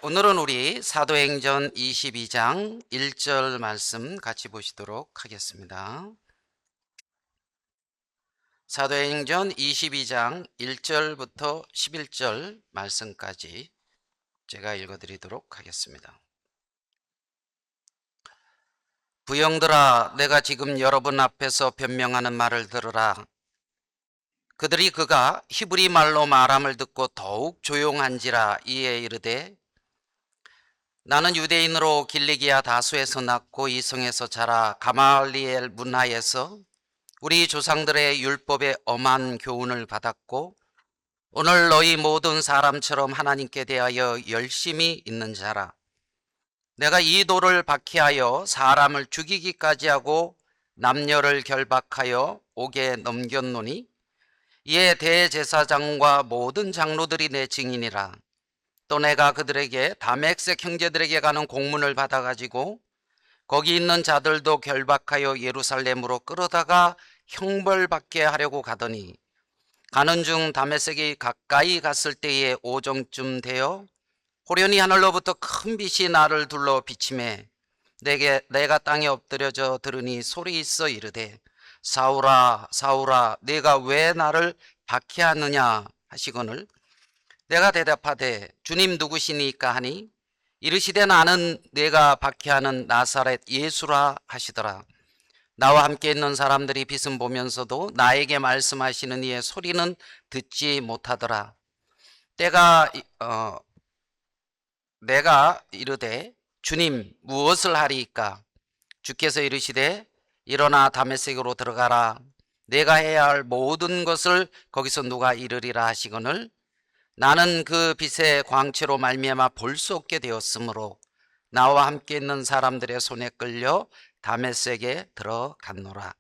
오늘은 우리 사도행전 22장 1절 말씀 같이 보시도록 하겠습니다. 사도행전 22장 1절부터 11절 말씀까지 제가 읽어드리도록 하겠습니다. 부형들아, 내가 지금 여러분 앞에서 변명하는 말을 들으라. 그들이 그가 히브리 말로 말함을 듣고 더욱 조용한지라 이에 이르되, 나는 유대인으로 길리기아 다수에서 낳고 이 성에서 자라 가말리엘 문하에서 우리 조상들의 율법에 엄한 교훈을 받았고 오늘 너희 모든 사람처럼 하나님께 대하여 열심히 있는 자라. 내가 이 돌을 박해하여 사람을 죽이기까지 하고 남녀를 결박하여 옥에 넘겼노니 이에 대제사장과 모든 장로들이 내 증인이라. 또 내가 그들에게 다맥색 형제들에게 가는 공문을 받아가지고 거기 있는 자들도 결박하여 예루살렘으로 끌어다가 형벌받게 하려고 가더니 가는 중 다메섹이 가까이 갔을 때에 오정쯤 되어 호련히 하늘로부터 큰 빛이 나를 둘러 비치매 내가 땅에 엎드려져 들으니 소리 있어 이르되, 사울아 사울아 내가 왜 나를 박해하느냐 하시거늘 내가 대답하되, 주님 누구시니까 하니 이르시되, 나는 내가 박해하는 나사렛 예수라 하시더라. 나와 함께 있는 사람들이 빛은 보면서도 나에게 말씀하시는 이의 소리는 듣지 못하더라. 내가 이르되, 주님 무엇을 하리이까? 주께서 이르시되, 일어나 다메섹으로 들어가라. 내가 해야 할 모든 것을 거기서 누가 이르리라 하시거늘 나는 그 빛의 광채로 말미암아 볼 수 없게 되었으므로 나와 함께 있는 사람들의 손에 끌려 다메섹에 들어갔노라.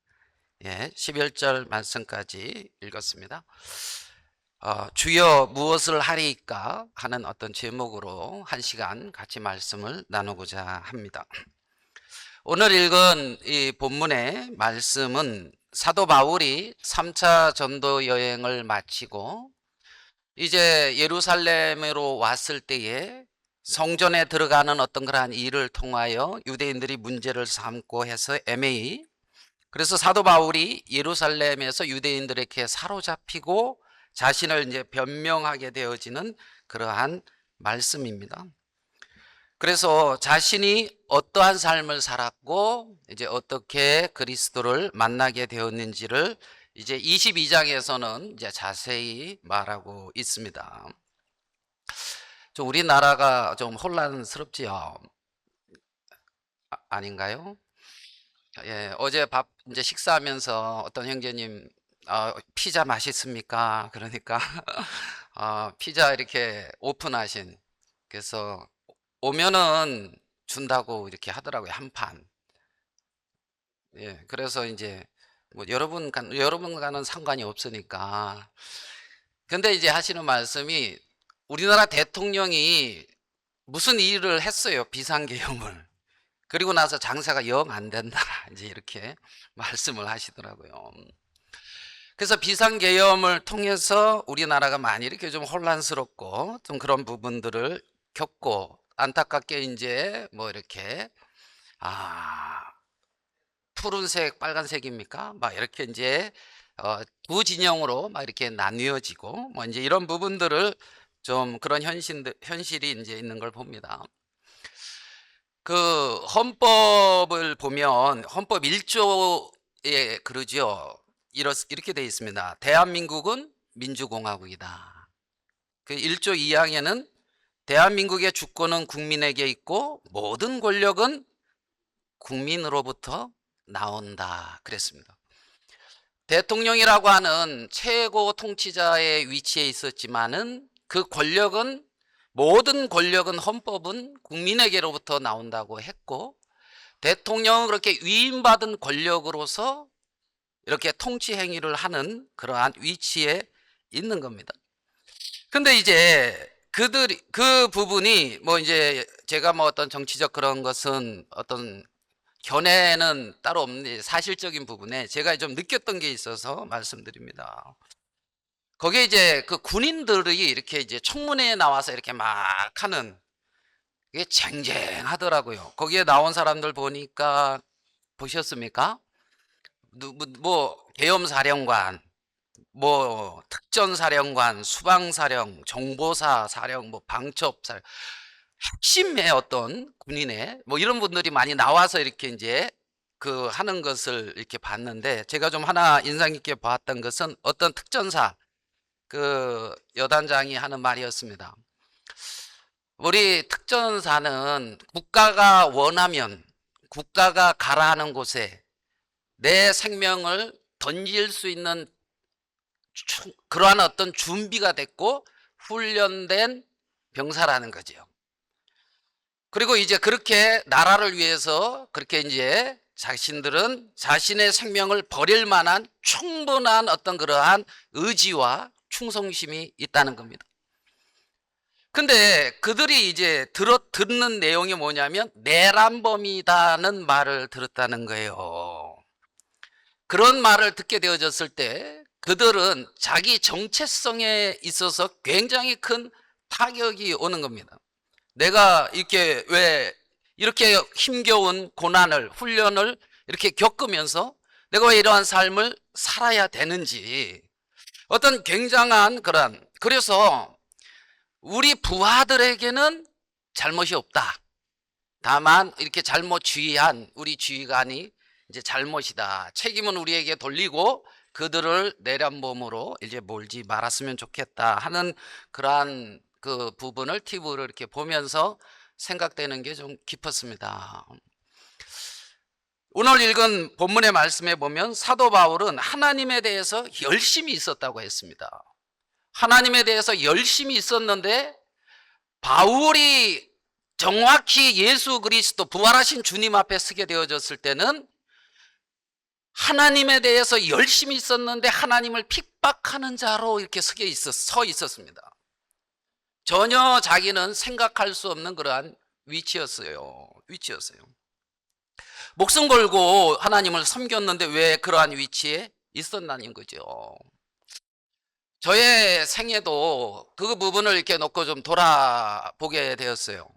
11절 말씀까지 읽었습니다. 주여 무엇을 하리이까 하는 어떤 제목으로 한 시간 같이 말씀을 나누고자 합니다. 오늘 읽은 이 본문의 말씀은 사도 바울이 3차 전도 여행을 마치고 이제 예루살렘으로 왔을 때에 성전에 들어가는 어떤 그러한 일을 통하여 유대인들이 문제를 삼고 해서 애매히, 그래서 사도 바울이 예루살렘에서 유대인들에게 사로잡히고 자신을 이제 변명하게 되어지는 그러한 말씀입니다. 그래서 자신이 어떠한 삶을 살았고 이제 어떻게 그리스도를 만나게 되었는지를 이제 22장에서는 이제 자세히 말하고 있습니다. 좀 우리나라가 좀 혼란스럽지요? 아닌가요? 어제 이제 식사하면서 어떤 형제님, 피자 맛있습니까? 그러니까 피자 이렇게 오픈하신, 그래서 오면은 준다고 이렇게 하더라고요, 한 판. 그래서 이제 뭐 여러분과는 상관이 없으니까. 근데 이제 하시는 말씀이, 우리나라 대통령이 무슨 일을 했어요, 비상계엄을. 그리고 나서 장사가 영 안 된다. 이제 이렇게 말씀을 하시더라고요. 그래서 비상계엄을 통해서 우리나라가 많이 이렇게 좀 혼란스럽고 좀 그런 부분들을 겪고, 안타깝게 이제 뭐 이렇게 푸른색, 빨간색입니까? 막 이렇게 이제 두 진영으로 막 이렇게 나뉘어지고 뭐 이제 이런 부분들을 좀 그런 현실이 이제 있는 걸 봅니다. 그 헌법을 보면 헌법 1조에 그러죠. 이렇게 되어 있습니다. 대한민국은 민주공화국이다. 그 1조 2항에는 대한민국의 주권은 국민에게 있고 모든 권력은 국민으로부터 나온다 그랬습니다. 대통령이라고 하는 최고 통치자의 위치에 있었지만은 그 권력은, 모든 권력은, 헌법은 국민에게로부터 나온다고 했고, 대통령은 그렇게 위임받은 권력으로서 이렇게 통치 행위를 하는 그러한 위치에 있는 겁니다. 근데 이제 그 부분이 뭐 이제 제가 뭐 어떤 정치적 그런 것은 어떤 견해는 따로 없는데 사실적인 부분에 제가 좀 느꼈던 게 있어서 말씀드립니다. 거기에 이제 그 군인들이 이렇게 이제 청문회에 나와서 이렇게 막 하는, 이게 쟁쟁하더라고요. 거기에 나온 사람들 보니까 보셨습니까? 계엄사령관, 뭐 특전사령관, 수방사령, 정보사 사령, 뭐 방첩사령, 핵심의 어떤 군인의 뭐 이런 분들이 많이 나와서 이렇게 이제 그 하는 것을 이렇게 봤는데, 제가 좀 하나 인상 깊게 봤던 것은 어떤 특전사 그 여단장이 하는 말이었습니다. 우리 특전사는 국가가 원하면 국가가 가라하는 곳에 내 생명을 던질 수 있는 그러한 어떤 준비가 됐고 훈련된 병사라는 거죠. 그리고 이제 그렇게 나라를 위해서 그렇게 이제 자신들은 자신의 생명을 버릴 만한 충분한 어떤 그러한 의지와 충성심이 있다는 겁니다. 근데 그들이 이제 듣는 내용이 뭐냐면 내란범이다는 말을 들었다는 거예요. 그런 말을 듣게 되어졌을 때 그들은 자기 정체성에 있어서 굉장히 큰 타격이 오는 겁니다. 내가 이렇게 왜 이렇게 힘겨운 고난을, 훈련을 이렇게 겪으면서 내가 왜 이러한 삶을 살아야 되는지, 어떤 굉장한 그래서 우리 부하들에게는 잘못이 없다. 다만 이렇게 잘못 지휘한 우리 지휘관이 이제 잘못이다. 책임은 우리에게 돌리고 그들을 내란범으로 이제 몰지 말았으면 좋겠다 하는 그러한 그 부분을 팁으로 이렇게 보면서 생각되는 게 좀 깊었습니다. 오늘 읽은 본문의 말씀에 보면 사도 바울은 하나님에 대해서 열심히 있었다고 했습니다. 하나님에 대해서 열심히 있었는데 바울이 정확히 예수 그리스도 부활하신 주님 앞에 서게 되어졌을 때는 하나님에 대해서 열심히 있었는데 하나님을 핍박하는 자로 이렇게 서 있었습니다. 전혀 자기는 생각할 수 없는 그러한 위치였어요. 목숨 걸고 하나님을 섬겼는데 왜 그러한 위치에 있었나는 거죠. 저의 생애도 그 부분을 이렇게 놓고 좀 돌아보게 되었어요.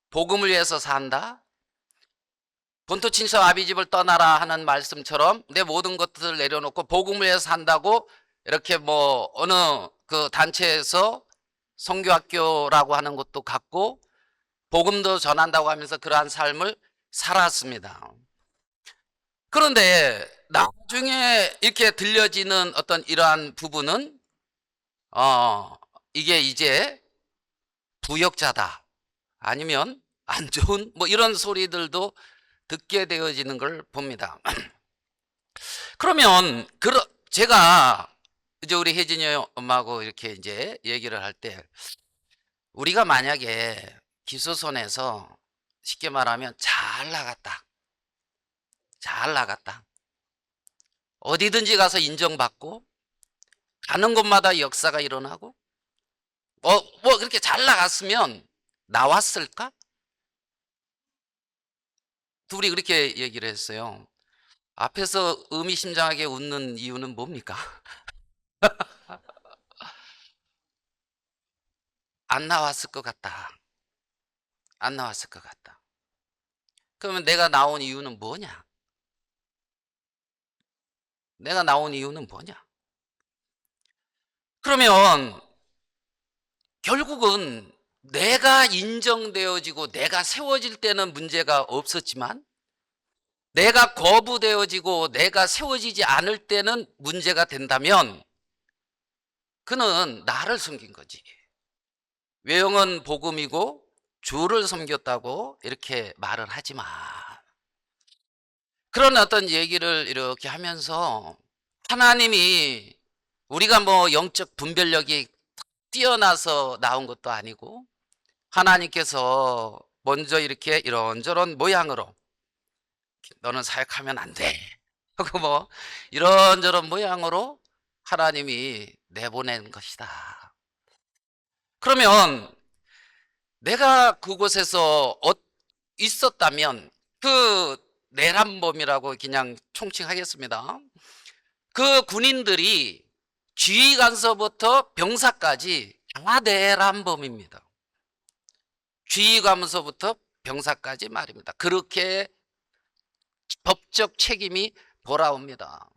복음을 위해서 산다. 본토 친척 아비집을 떠나라 하는 말씀처럼 내 모든 것들을 내려놓고 복음을 위해서 산다고 이렇게 뭐 어느 그 단체에서 선교학교라고 하는 것도 갖고 복음도 전한다고 하면서 그러한 삶을 살았습니다. 그런데 나중에 이렇게 들려지는 어떤 이러한 부분은 이게 이제 부역자다, 아니면 안 좋은 뭐 이런 소리들도 듣게 되어지는 걸 봅니다. 그러면 제가 이제 우리 혜진이 엄마하고 이렇게 이제 얘기를 할 때, 우리가 만약에 기소선에서 쉽게 말하면 잘 나갔다, 어디든지 가서 인정받고 가는 곳마다 역사가 일어나고 뭐 그렇게 잘 나갔으면 나왔을까? 둘이 그렇게 얘기를 했어요. 앞에서 의미심장하게 웃는 이유는 뭡니까? 안 나왔을 것 같다. 그러면 내가 나온 이유는 뭐냐? 그러면 결국은 내가 인정되어지고 내가 세워질 때는 문제가 없었지만 내가 거부되어지고 내가 세워지지 않을 때는 문제가 된다면 그는 나를 섬긴 거지. 외형은 복음이고 주를 섬겼다고 이렇게 말을 하지만, 그런 어떤 얘기를 이렇게 하면서 하나님이 우리가 뭐 영적 분별력이 뛰어나서 나온 것도 아니고 하나님께서 먼저 이렇게 이런저런 모양으로 너는 사역하면 안 돼 하고 뭐 이런저런 모양으로 하나님이 내보낸 것이다. 그러면 내가 그곳에서 있었다면 그 내란범이라고 그냥 총칭하겠습니다. 그 군인들이 지휘관서부터 병사까지 다 내란범입니다. 주의감서부터 병사까지 말입니다. 그렇게 법적 책임이 돌아옵니다.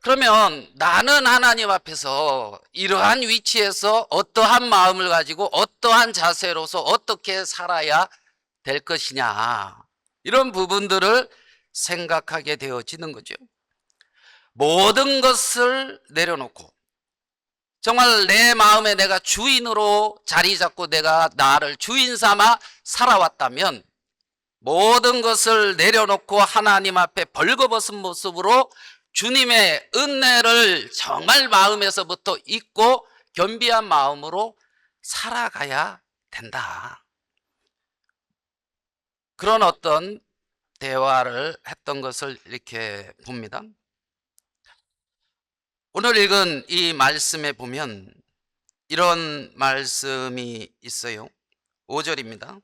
그러면 나는 하나님 앞에서 이러한 위치에서 어떠한 마음을 가지고 어떠한 자세로서 어떻게 살아야 될 것이냐, 이런 부분들을 생각하게 되어지는 거죠. 모든 것을 내려놓고 정말 내 마음에 내가 주인으로 자리 잡고 내가 나를 주인 삼아 살아왔다면 모든 것을 내려놓고 하나님 앞에 벌거벗은 모습으로 주님의 은혜를 정말 마음에서부터 잊고 겸비한 마음으로 살아가야 된다. 그런 어떤 대화를 했던 것을 이렇게 봅니다. 오늘 읽은 이 말씀에 보면 이런 말씀이 있어요. 5절입니다.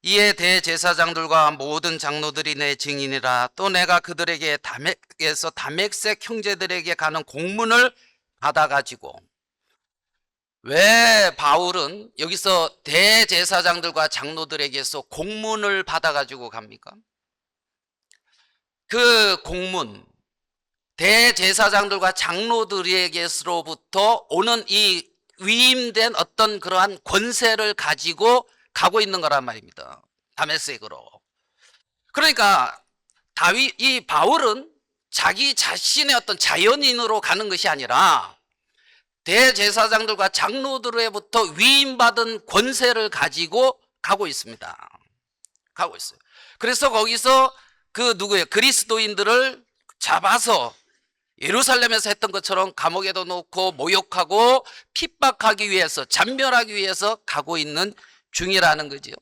이에 대제사장들과 모든 장로들이 내 증인이라. 또 내가 그들에게 다맥에서 다맥색 형제들에게 가는 공문을 받아가지고. 왜 바울은 여기서 대제사장들과 장로들에게서 공문을 받아가지고 갑니까? 그 공문, 대제사장들과 장로들에게서로부터 오는 이 위임된 어떤 그러한 권세를 가지고 가고 있는 거란 말입니다. 다메섹으로. 그러니까 이 바울은 자기 자신의 어떤 자연인으로 가는 것이 아니라 대제사장들과 장로들로부터 위임받은 권세를 가지고 가고 있습니다. 가고 있어요. 그래서 거기서 그 누구예요? 그리스도인들을 잡아서 예루살렘에서 했던 것처럼 감옥에도 놓고 모욕하고 핍박하기 위해서, 잔멸하기 위해서 가고 있는 중이라는 거지요.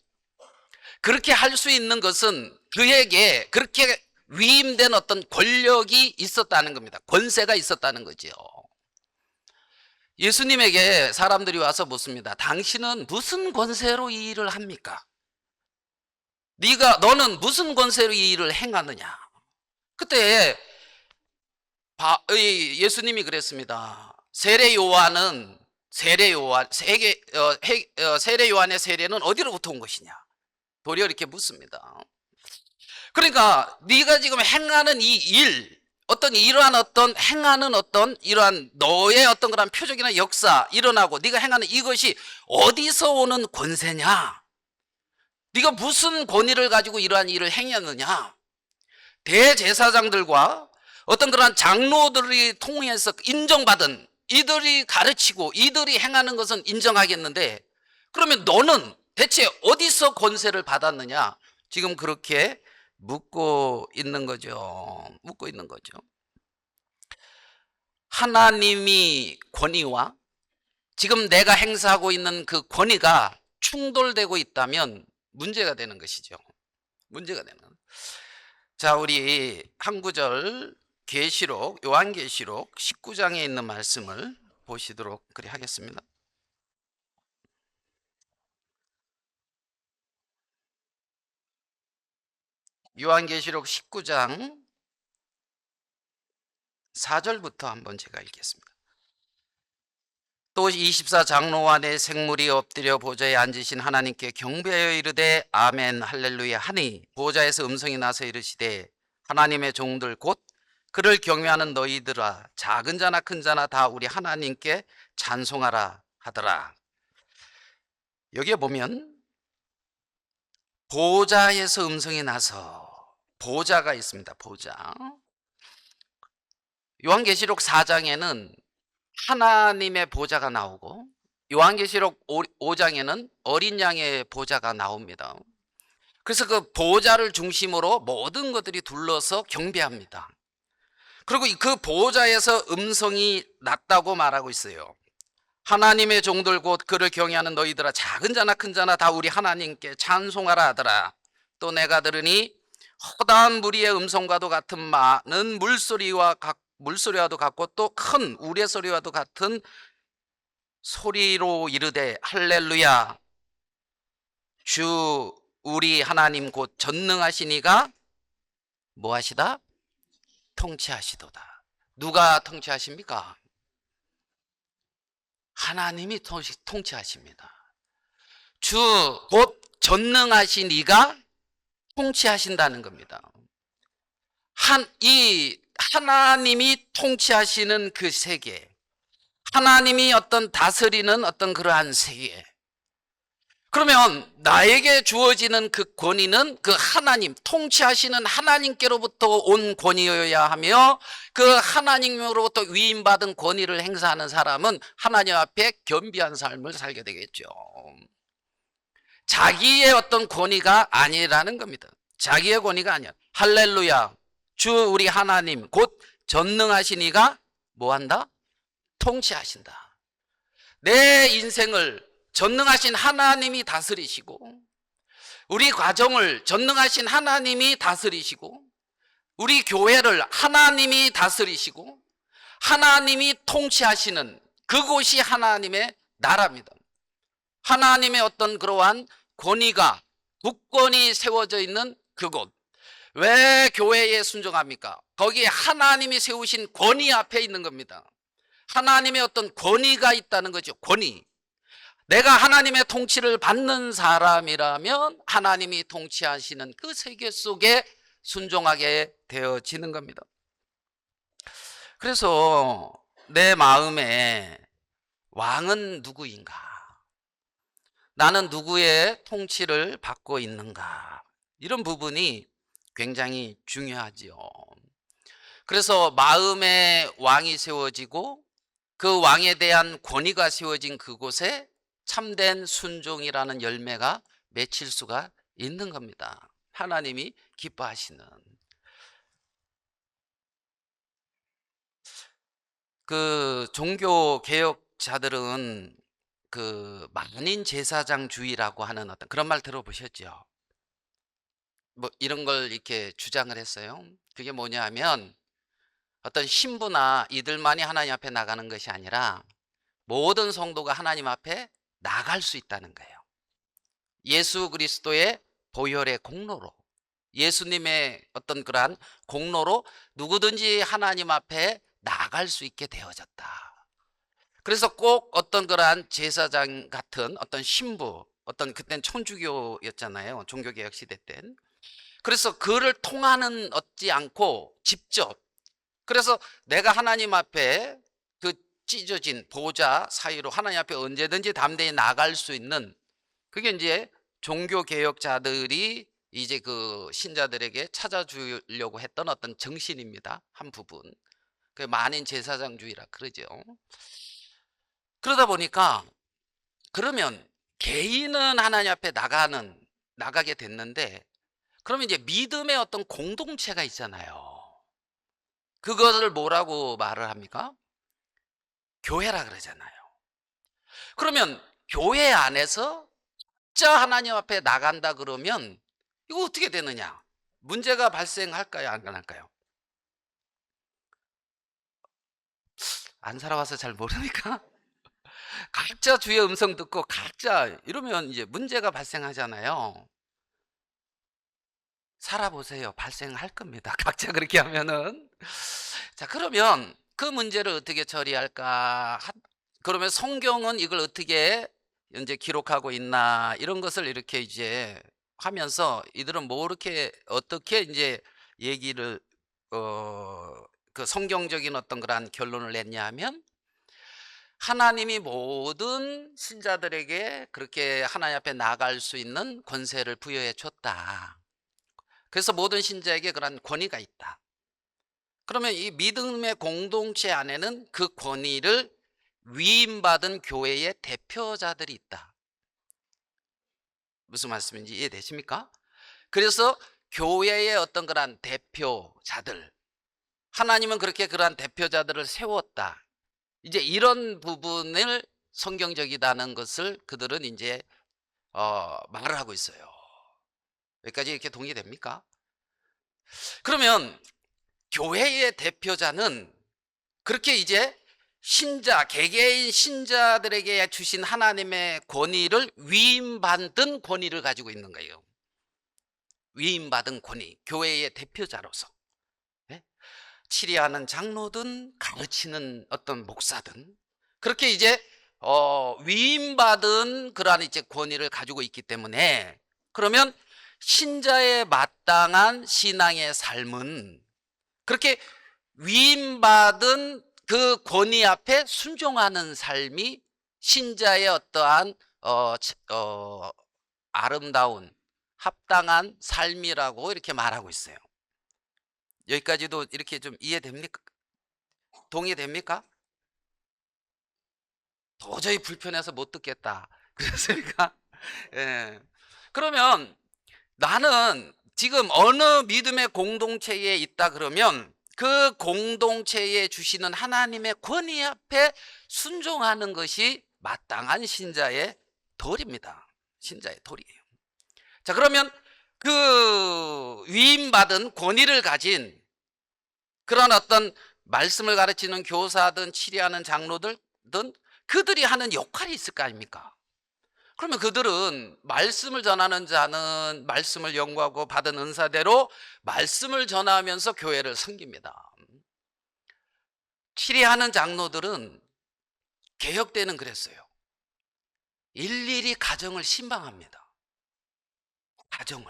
그렇게 할 수 있는 것은 그에게 그렇게 위임된 어떤 권력이 있었다는 겁니다. 권세가 있었다는 거지요. 예수님에게 사람들이 와서 묻습니다. 당신은 무슨 권세로 이 일을 합니까? 너는 무슨 권세로 이 일을 행하느냐? 그때 예수님이 그랬습니다. 세례 요한의 세례는 어디로부터 온 것이냐? 도리어 이렇게 묻습니다. 그러니까 네가 지금 행하는 이 일, 행하는 이러한 너의 어떤 그런 표적이나 역사 일어나고 네가 행하는 이것이 어디서 오는 권세냐? 네가 무슨 권위를 가지고 이러한 일을 행했느냐? 대제사장들과 어떤 그런 장로들이 통해서 인정받은, 이들이 가르치고 이들이 행하는 것은 인정하겠는데, 그러면 너는 대체 어디서 권세를 받았느냐? 지금 그렇게 묻고 있는 거죠. 하나님이 권위와 지금 내가 행사하고 있는 그 권위가 충돌되고 있다면 문제가 되는 것이죠. 자, 우리 한 구절 요한계시록 19장에 있는 말씀을 보시도록 그리 하겠습니다. 요한계시록 19장 4절부터 한번 제가 읽겠습니다. 또 24장로와 내 생물이 엎드려 보좌에 앉으신 하나님께 경배하여 이르되 아멘 할렐루야 하니, 보좌에서 음성이 나서 이르시되 하나님의 종들 곧 그를 경외하는 너희들아, 작은 자나 큰 자나 다 우리 하나님께 찬송하라 하더라. 여기에 보면 보좌에서 음성이 나서, 보좌가 있습니다. 보좌. 요한계시록 4장에는 하나님의 보좌가 나오고 요한계시록 5장에는 어린 양의 보좌가 나옵니다. 그래서 그 보좌를 중심으로 모든 것들이 둘러서 경배합니다. 그리고 그 보좌에서 음성이 났다고 말하고 있어요. 하나님의 종들 곧 그를 경외하는 너희들아, 작은 자나 큰 자나 다 우리 하나님께 찬송하라 하더라. 또 내가 들으니 허다한 무리의 음성과도 같은 많은 물소리와도 같고 또 큰 우레소리와도 같은 소리로 이르되 할렐루야, 주 우리 하나님 곧 전능하신 이가 뭐하시다? 통치하시도다. 누가 통치하십니까? 하나님이 통치하십니다. 주 곧 전능하신 이가 통치하신다는 겁니다. 이 하나님이 통치하시는 그 세계, 하나님이 어떤 다스리는 어떤 그러한 세계, 그러면 나에게 주어지는 그 권위는 그 하나님, 통치하시는 하나님께로부터 온 권위여야 하며, 그 하나님으로부터 위임받은 권위를 행사하는 사람은 하나님 앞에 겸비한 삶을 살게 되겠죠. 자기의 어떤 권위가 아니라는 겁니다. 자기의 권위가 아니야. 할렐루야. 주 우리 하나님 곧 전능하신 이가 뭐한다? 통치하신다. 내 인생을 전능하신 하나님이 다스리시고, 우리 가정을 전능하신 하나님이 다스리시고, 우리 교회를 하나님이 다스리시고, 하나님이 통치하시는 그곳이 하나님의 나라입니다. 하나님의 어떤 그러한 권위가, 국권이 세워져 있는 그곳. 왜 교회에 순종합니까? 거기에 하나님이 세우신 권위 앞에 있는 겁니다. 하나님의 어떤 권위가 있다는 거죠. 권위. 내가 하나님의 통치를 받는 사람이라면 하나님이 통치하시는 그 세계 속에 순종하게 되어지는 겁니다. 그래서 내 마음에 왕은 누구인가? 나는 누구의 통치를 받고 있는가? 이런 부분이 굉장히 중요하지요. 그래서 마음에 왕이 세워지고 그 왕에 대한 권위가 세워진 그곳에 참된 순종이라는 열매가 맺힐 수가 있는 겁니다. 하나님이 기뻐하시는. 그 종교 개혁자들은 그 만인 제사장주의라고 하는 어떤 그런 말 들어보셨죠? 뭐 이런 걸 이렇게 주장을 했어요. 그게 뭐냐 하면 어떤 신부나 이들만이 하나님 앞에 나가는 것이 아니라 모든 성도가 하나님 앞에 나갈 수 있다는 거예요. 예수 그리스도의 보혈의 공로로, 예수님의 어떤 그러한 공로로 누구든지 하나님 앞에 나갈 수 있게 되어졌다. 그래서 꼭 어떤 그러한 제사장 같은 어떤 신부, 어떤 그땐 천주교였잖아요. 종교개혁 시대 땐. 그래서 그를 통하는 얻지 않고 직접, 그래서 내가 하나님 앞에 그 찢어진 보좌 사이로 하나님 앞에 언제든지 담대히 나갈 수 있는, 그게 이제 종교개혁자들이 이제 그 신자들에게 찾아주려고 했던 어떤 정신입니다. 한 부분. 그 만인 제사장주의라 그러죠. 그러다 보니까 그러면 개인은 하나님 앞에 나가게 됐는데, 그러면 이제 믿음의 어떤 공동체가 있잖아요. 그것을 뭐라고 말을 합니까? 교회라 그러잖아요. 그러면 교회 안에서 진짜 하나님 앞에 나간다 그러면 이거 어떻게 되느냐? 문제가 발생할까요? 안 할까요? 안 살아와서 잘 모르니까 각자 주의 음성 듣고 각자 이러면 이제 문제가 발생하잖아요. 살아보세요. 발생할 겁니다. 각자 그렇게 하면은. 자, 그러면 그 문제를 어떻게 처리할까? 그러면 성경은 이걸 어떻게 이제 기록하고 있나? 이런 것을 이렇게 이제 하면서 이들은 뭐 어떻게 이제 얘기를, 그 성경적인 어떤 그러한 결론을 냈냐 하면, 하나님이 모든 신자들에게 그렇게 하나님 앞에 나갈 수 있는 권세를 부여해 줬다. 그래서 모든 신자에게 그런 권위가 있다. 그러면 이 믿음의 공동체 안에는 그 권위를 위임받은 교회의 대표자들이 있다. 무슨 말씀인지 이해되십니까? 그래서 교회의 어떤 그런 대표자들, 하나님은 그렇게 그러한 대표자들을 세웠다. 이제 이런 부분을 성경적이다는 것을 그들은 이제 말을 하고 있어요. 여기까지 이렇게 동의됩니까? 그러면 교회의 대표자는 그렇게 이제 개개인 신자들에게 주신 하나님의 권위를 위임받은 권위를 가지고 있는 거예요. 위임받은 권위, 교회의 대표자로서. 네? 치리하는 장로든 가르치는 어떤 목사든 그렇게 이제 위임받은 그러한 이제 권위를 가지고 있기 때문에, 그러면 신자의 마땅한 신앙의 삶은 그렇게 위임받은 그 권위 앞에 순종하는 삶이 신자의 어떠한 아름다운 합당한 삶이라고 이렇게 말하고 있어요. 여기까지도 이렇게 좀 이해됩니까? 동의됩니까? 도저히 불편해서 못 듣겠다. 그랬으니까. 예. 그러면 나는 지금 어느 믿음의 공동체에 있다 그러면 그 공동체에 주시는 하나님의 권위 앞에 순종하는 것이 마땅한 신자의 도리입니다. 신자의 도리예요. 자, 그러면 그 위임받은 권위를 가진 그런 어떤 말씀을 가르치는 교사든 치리하는 장로들든 그들이 하는 역할이 있을 거 아닙니까? 그러면 그들은 말씀을 전하는 자는 말씀을 연구하고 받은 은사대로 말씀을 전하면서 교회를 섬깁니다. 치리하는 장로들은 개혁 때는 그랬어요. 일일이 가정을 신방합니다. 가정을.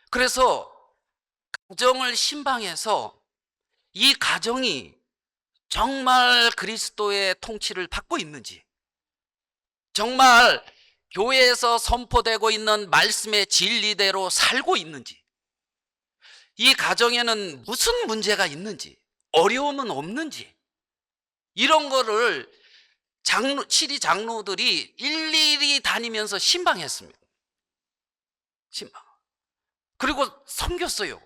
그래서 가정을 신방해서 이 가정이 정말 그리스도의 통치를 받고 있는지, 정말 교회에서 선포되고 있는 말씀의 진리대로 살고 있는지, 이 가정에는 무슨 문제가 있는지, 어려움은 없는지, 이런 거를 치리 장로들이 일일이 다니면서 신방했습니다. 신방. 그리고 섬겼어요.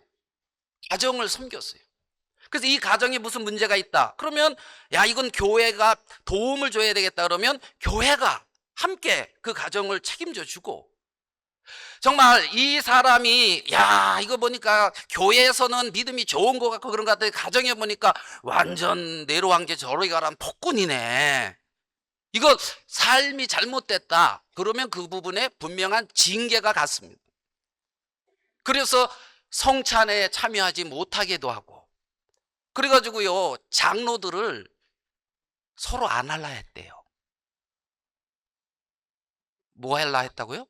가정을 섬겼어요. 그래서 이 가정에 무슨 문제가 있다 그러면, 야, 이건 교회가 도움을 줘야 되겠다 그러면 교회가 함께 그 가정을 책임져 주고, 정말 이 사람이 야, 이거 보니까 교회에서는 믿음이 좋은 것 같고 그런 것 같아, 가정에 보니까 완전 내로왕제 저리 가란 폭군이네, 이거 삶이 잘못됐다 그러면 그 부분에 분명한 징계가 갔습니다. 그래서 성찬에 참여하지 못하게도 하고, 그래가지고요, 장로들을 서로 안 할라 했대요. 뭐 할라 했다고요?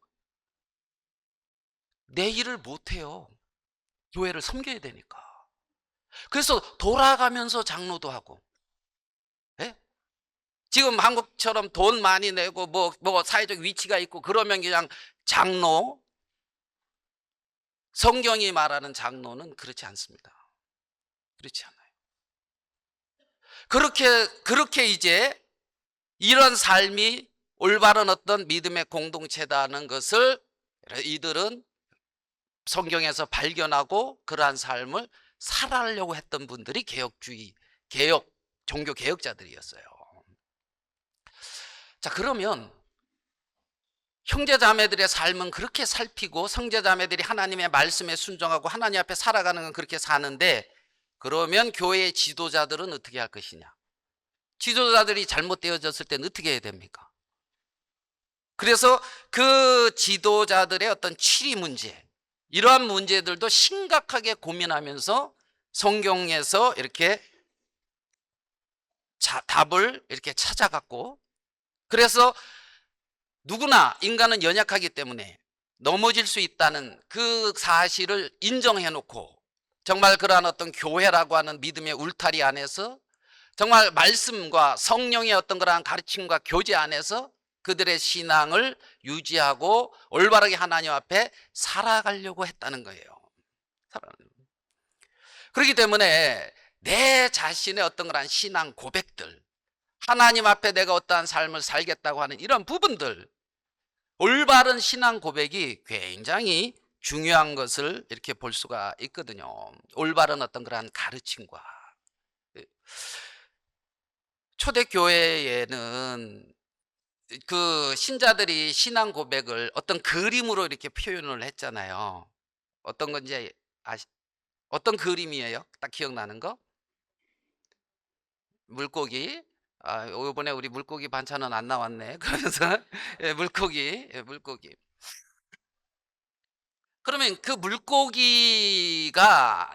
내 일을 못해요. 교회를 섬겨야 되니까. 그래서 돌아가면서 장로도 하고. 예? 지금 한국처럼 돈 많이 내고 뭐 사회적 위치가 있고 그러면 그냥 장로, 성경이 말하는 장로는 그렇지 않습니다. 그렇지 않아요. 그렇게 이제 이런 삶이 올바른 어떤 믿음의 공동체다는 것을 이들은 성경에서 발견하고 그러한 삶을 살아가려고 했던 분들이 종교 개혁자들이었어요. 자, 그러면 형제 자매들의 삶은 그렇게 살피고 형제 자매들이 하나님의 말씀에 순종하고 하나님 앞에 살아가는 건 그렇게 사는데, 그러면 교회의 지도자들은 어떻게 할 것이냐? 지도자들이 잘못되어졌을 때는 어떻게 해야 됩니까? 그래서 그 지도자들의 어떤 치리 문제, 이러한 문제들도 심각하게 고민하면서 성경에서 이렇게 답을 이렇게 찾아갔고, 그래서 누구나 인간은 연약하기 때문에 넘어질 수 있다는 그 사실을 인정해 놓고, 정말 그러한 어떤 교회라고 하는 믿음의 울타리 안에서 정말 말씀과 성령의 어떤 그러한 가르침과 교제 안에서 그들의 신앙을 유지하고 올바르게 하나님 앞에 살아가려고 했다는 거예요. 그렇기 때문에 내 자신의 어떤 그러한 신앙 고백들, 하나님 앞에 내가 어떠한 삶을 살겠다고 하는 이런 부분들, 올바른 신앙 고백이 굉장히 중요한 것을 이렇게 볼 수가 있거든요. 올바른 어떤 그러한 가르침과. 초대교회에는 그 신자들이 신앙 고백을 어떤 그림으로 이렇게 표현을 했잖아요. 어떤 건지 어떤 그림이에요? 딱 기억나는 거? 물고기. 아, 이번에 우리 물고기 반찬은 안 나왔네. 그러면서 예, 물고기, 예, 물고기. 그러면 그 물고기가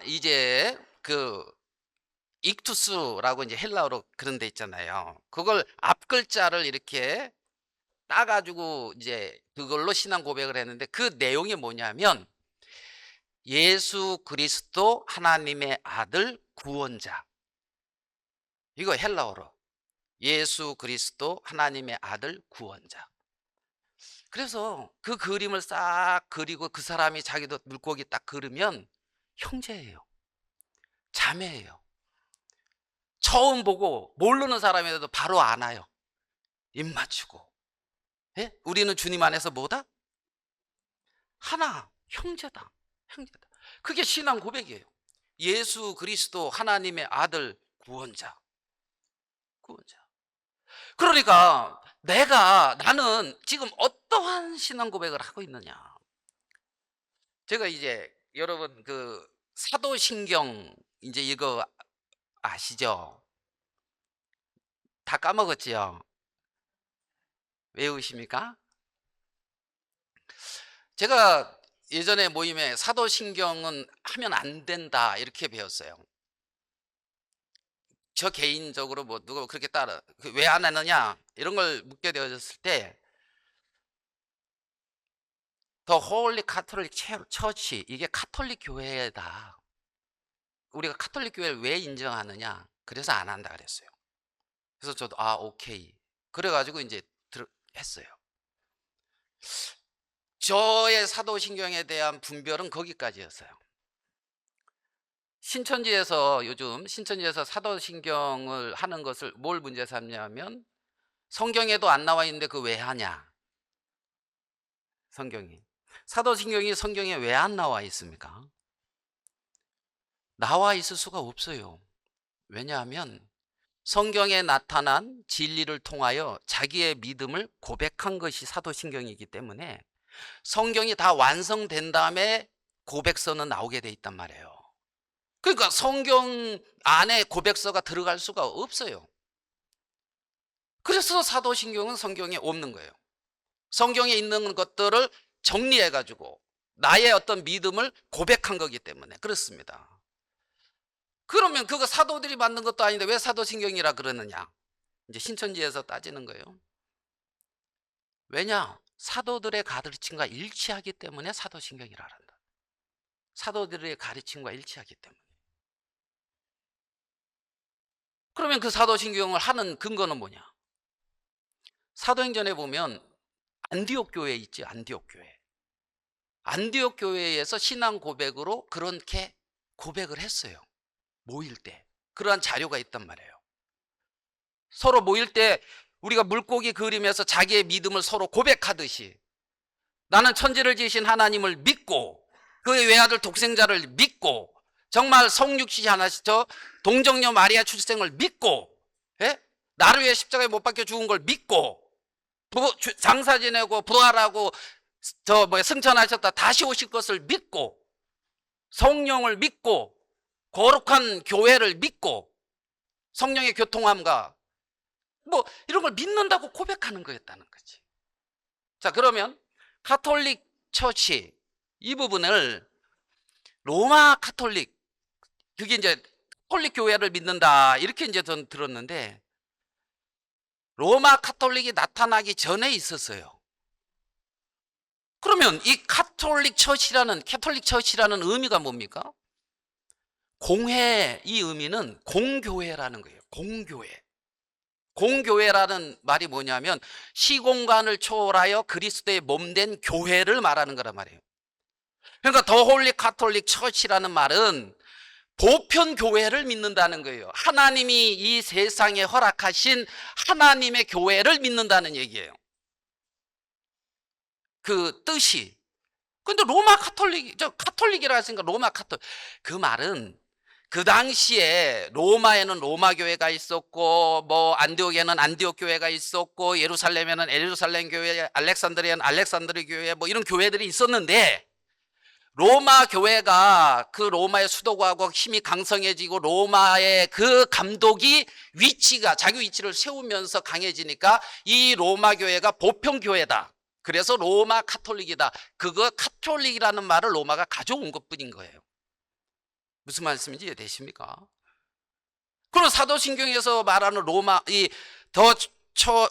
이제 그 익투스라고 이제 헬라어로 그런 데 있잖아요. 그걸 앞 글자를 이렇게 따가지고 이제 그걸로 신앙 고백을 했는데 그 내용이 뭐냐면 예수 그리스도 하나님의 아들 구원자. 이거 헬라어로. 예수 그리스도 하나님의 아들 구원자. 그래서 그 그림을 싹 그리고 그 사람이 자기도 물고기 딱 그리면 형제예요. 자매예요. 처음 보고 모르는 사람이라도 바로 알아요. 입 맞추고. 예? 우리는 주님 안에서 뭐다? 하나, 형제다. 형제다. 그게 신앙 고백이에요. 예수 그리스도 하나님의 아들 구원자. 구원자. 그러니까 나는 지금 어떠한 신앙 고백을 하고 있느냐. 제가 이제 여러분 그 사도신경 이제 이거 아시죠? 다 까먹었지요? 외우십니까? 제가 예전에 모임에 사도신경은 하면 안 된다 이렇게 배웠어요. 저 개인적으로 뭐 누가 그렇게 따라 왜 안 하느냐 이런 걸 묻게 되어졌을 때 더 홀리 카톨릭 처치 이게 카톨릭 교회다. 우리가 카톨릭 교회를 왜 인정하느냐? 그래서 안 한다 그랬어요. 그래서 저도 오케이. 그래 가지고 이제 했어요. 저의 사도신경에 대한 분별은 거기까지였어요. 요즘 신천지에서 사도신경을 하는 것을 뭘 문제 삼냐면 성경에도 안 나와 있는데 그 왜 하냐? 성경이. 사도신경이 성경에 왜 안 나와 있습니까? 나와 있을 수가 없어요. 왜냐하면 성경에 나타난 진리를 통하여 자기의 믿음을 고백한 것이 사도신경이기 때문에 성경이 다 완성된 다음에 고백서는 나오게 돼 있단 말이에요. 그러니까 성경 안에 고백서가 들어갈 수가 없어요. 그래서 사도신경은 성경에 없는 거예요. 성경에 있는 것들을 정리해 가지고 나의 어떤 믿음을 고백한 거기 때문에 그렇습니다. 그러면 그거 사도들이 만든 것도 아닌데 왜 사도신경이라 그러느냐? 이제 신천지에서 따지는 거예요. 왜냐? 사도들의 가르침과 일치하기 때문에 사도신경이라 한다. 사도들의 가르침과 일치하기 때문에. 그러면 그 사도신경을 하는 근거는 뭐냐? 사도행전에 보면 안디옥 교회 있지, 안디옥 교회. 안디옥 교회에서 신앙 고백으로 그렇게 고백을 했어요. 모일 때. 그러한 자료가 있단 말이에요. 서로 모일 때 우리가 물고기 그림에서 자기의 믿음을 서로 고백하듯이 나는 천지를 지으신 하나님을 믿고 그의 외아들 독생자를 믿고 정말 성육신 하나씩 동정녀 마리아 출생을 믿고 나를 위해 십자가에 못 박혀 죽은 걸 믿고 장사 지내고 부활하고 승천하셨다 다시 오실 것을 믿고 성령을 믿고 거룩한 교회를 믿고 성령의 교통함과 이런 걸 믿는다고 고백하는 거였다는 거지. 자, 그러면 카톨릭 처치 이 부분을 로마 카톨릭 그게 이제 카톨릭 교회를 믿는다 이렇게 이제 전 들었는데 로마 카톨릭이 나타나기 전에 있었어요. 그러면 이 카톨릭 처치라는 의미가 뭡니까? 공회 이 의미는 공교회라는 거예요. 공교회. 공교회라는 말이 뭐냐면 시공간을 초월하여 그리스도의 몸된 교회를 말하는 거란 말이에요. 그러니까 더 홀리 카톨릭 처치라는 말은 보편 교회를 믿는다는 거예요. 하나님이 이 세상에 허락하신 하나님의 교회를 믿는다는 얘기예요. 그 뜻이. 근데 로마 카톨릭이라 했으니까 로마 카톨릭. 그 말은 그 당시에 로마에는 로마 교회가 있었고 안디옥에는 안디옥 교회가 있었고 예루살렘에는 예루살렘 교회, 알렉산드리아는 알렉산드리 교회 이런 교회들이 있었는데 로마 교회가 그 로마의 수도가고 힘이 강성해지고 로마의 그 감독이 자기 위치를 세우면서 강해지니까 이 로마 교회가 보편 교회다. 그래서 로마 카톨릭이다. 그거 카톨릭이라는 말을 로마가 가져온 것뿐인 거예요. 무슨 말씀인지 이해되십니까? 그럼 사도신경에서 말하는 로마 이더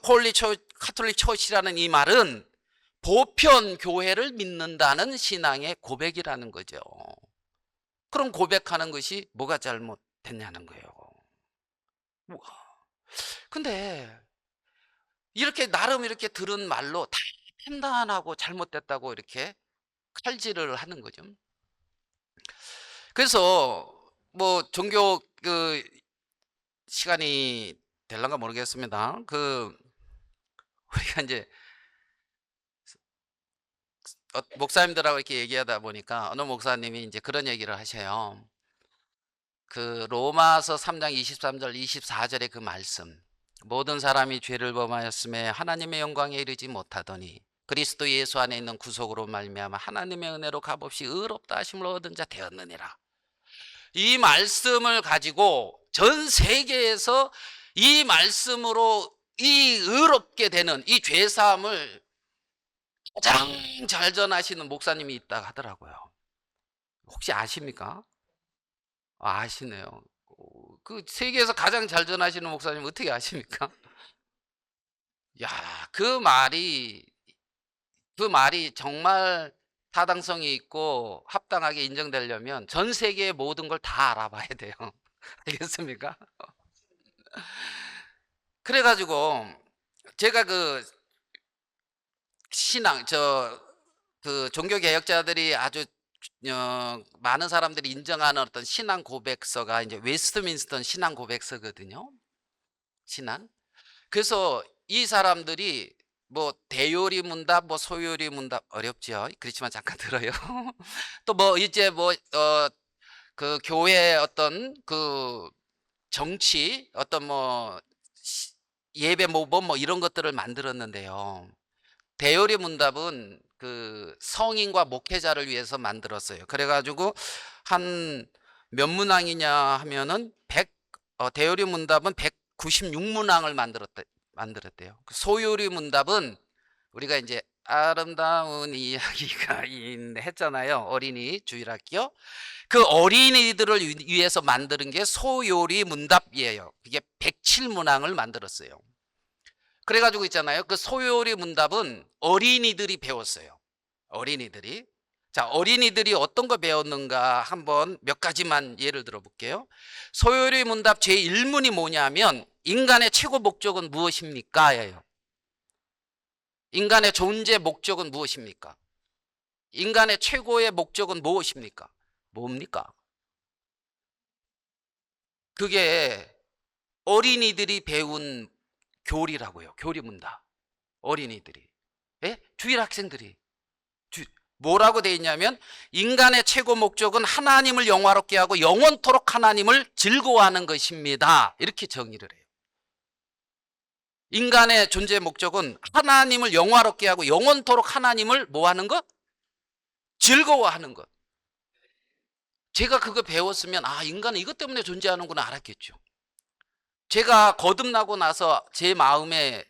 홀리 카톨릭 처치라는 이 말은 보편 교회를 믿는다는 신앙의 고백이라는 거죠. 그럼 고백하는 것이 뭐가 잘못됐냐는 거예요. 근데 이렇게 나름 이렇게 들은 말로 다 판단하고 잘못됐다고 이렇게 칼질을 하는 거죠. 그래서 뭐 종교 시간이 될란가 모르겠습니다. 우리가 이제 목사님들하고 이렇게 얘기하다 보니까 어느 목사님이 이제 그런 얘기를 하셔요. 그 로마서 3장 23절 24절의 그 말씀, 모든 사람이 죄를 범하였음에 하나님의 영광에 이르지 못하더니 그리스도 예수 안에 있는 구속으로 말미암아 하나님의 은혜로 값없이 의롭다 하심을 얻은 자 되었느니라. 이 말씀을 가지고 전 세계에서 이 말씀으로 이 의롭게 되는 이 죄사함을 가장 잘 전하시는 목사님이 있다 하더라고요. 혹시 아십니까? 아시네요. 그 세계에서 가장 잘 전하시는 목사님 어떻게 아십니까? 야, 그 말이 정말 타당성이 있고 합당하게 인정되려면 전 세계의 모든 걸 다 알아봐야 돼요. 알겠습니까? 그래가지고 제가 그 신앙 그 종교 개혁자들이 아주 많은 사람들이 인정하는 어떤 신앙 고백서가 이제 웨스트민스터 신앙 고백서거든요. 신앙. 그래서 이 사람들이 뭐 대요리 문답, 뭐 소요리 문답 어렵죠. 그렇지만 잠깐 들어요. 또 뭐 이제 뭐 그 교회 어떤 그 정치 어떤 뭐 예배 모범 뭐 이런 것들을 만들었는데요. 대요리 문답은 그 성인과 목회자를 위해서 만들었어요. 그래가지고 한 몇 문항이냐 하면은 대요리 문답은 196문항을 만들었대요. 소요리 문답은 우리가 이제 아름다운 이야기가 했잖아요. 어린이 주일학교. 그 어린이들을 위해서 만드는 게 소요리 문답이에요. 이게 107문항을 만들었어요. 그래가지고 있잖아요. 그 소요리 문답은 어린이들이 배웠어요. 어린이들이. 자, 어린이들이 어떤 거 배웠는가 한번 몇 가지만 예를 들어 볼게요. 소요리 문답 제1문이 뭐냐면 인간의 최고 목적은 무엇입니까? 예요. 인간의 존재 목적은 무엇입니까? 인간의 최고의 목적은 무엇입니까? 뭡니까? 그게 어린이들이 배운 교리라고요. 교리문답. 어린이들이. 예? 주일 학생들이. 뭐라고 되어 있냐면 인간의 최고 목적은 하나님을 영화롭게 하고 영원토록 하나님을 즐거워하는 것입니다. 이렇게 정의를 해요. 인간의 존재 목적은 하나님을 영화롭게 하고 영원토록 하나님을 뭐 하는 것? 즐거워하는 것. 제가 그거 배웠으면 인간은 이것 때문에 존재하는구나 알았겠죠. 제가 거듭나고 나서 제 마음에